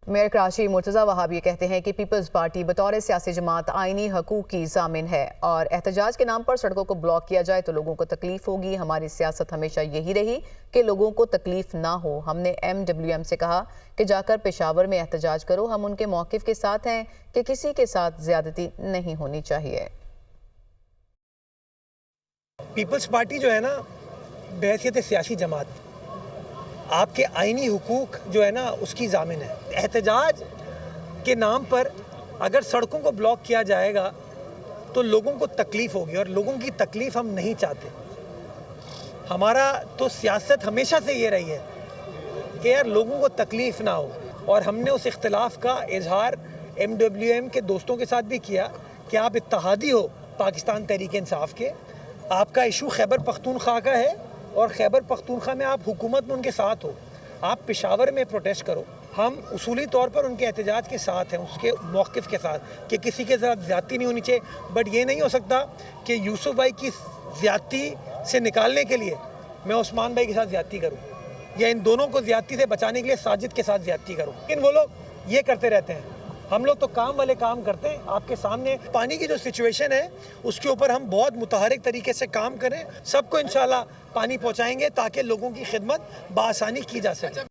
Mayor Karachi Murtaza وہاب یہ کہتے ہیں کہ پیپلز پارٹی بطور سیاسی جماعت آئینی حقوق کی ضامن ہے اور احتجاج کے نام پر سڑکوں کو بلاک کیا جائے تو لوگوں کو تکلیف ہوگی۔ ہماری سیاست ہمیشہ یہی رہی کہ لوگوں کو تکلیف نہ ہو۔ ہم نے MWM سے کہا کہ جا کر پشاور میں احتجاج کرو۔ ہم ان کے موقف کے ساتھ ہیں کہ کسی کے ساتھ زیادتی نہیں ہونی چاہیے۔ پیپلز پارٹی جو ہے نا بحیثیت سیاسی جماعت آپ کے آئینی حقوق جو ہے نا اس کی ضامن ہے۔ احتجاج کے نام پر اگر سڑکوں کو بلاک کیا جائے گا تو لوگوں کو تکلیف ہوگی اور لوگوں کی تکلیف ہم نہیں چاہتے۔ ہمارا تو سیاست ہمیشہ سے یہ رہی ہے کہ یار لوگوں کو تکلیف نہ ہو، اور ہم نے اس اختلاف کا اظہار MWM کے دوستوں کے ساتھ بھی کیا کہ آپ اتحادی ہو پاکستان تحریک انصاف کے، آپ کا ایشو خیبر پختونخوا کا ہے اور خیبر پختونخوا میں آپ حکومت میں ان کے ساتھ ہو، آپ پشاور میں پروٹیسٹ کرو۔ ہم اصولی طور پر ان کے احتجاج کے ساتھ ہیں، اس کے موقف کے ساتھ کہ کسی کے ساتھ زیادتی نہیں ہونی چاہیے، بٹ یہ نہیں ہو سکتا کہ یوسف بھائی کی زیادتی سے نکالنے کے لیے میں عثمان بھائی کے ساتھ زیادتی کروں یا ان دونوں کو زیادتی سے بچانے کے لیے ساجد کے ساتھ زیادتی کروں۔ لیکن وہ لوگ یہ کرتے رہتے ہیں، ہم لوگ تو کام والے کام کرتے ہیں۔ آپ کے سامنے پانی کی جو سچویشن ہے اس کے اوپر ہم بہت متحرک طریقے سے کام کریں، سب کو انشاءاللہ پانی پہنچائیں گے تاکہ لوگوں کی خدمت بآسانی کی جا سکے۔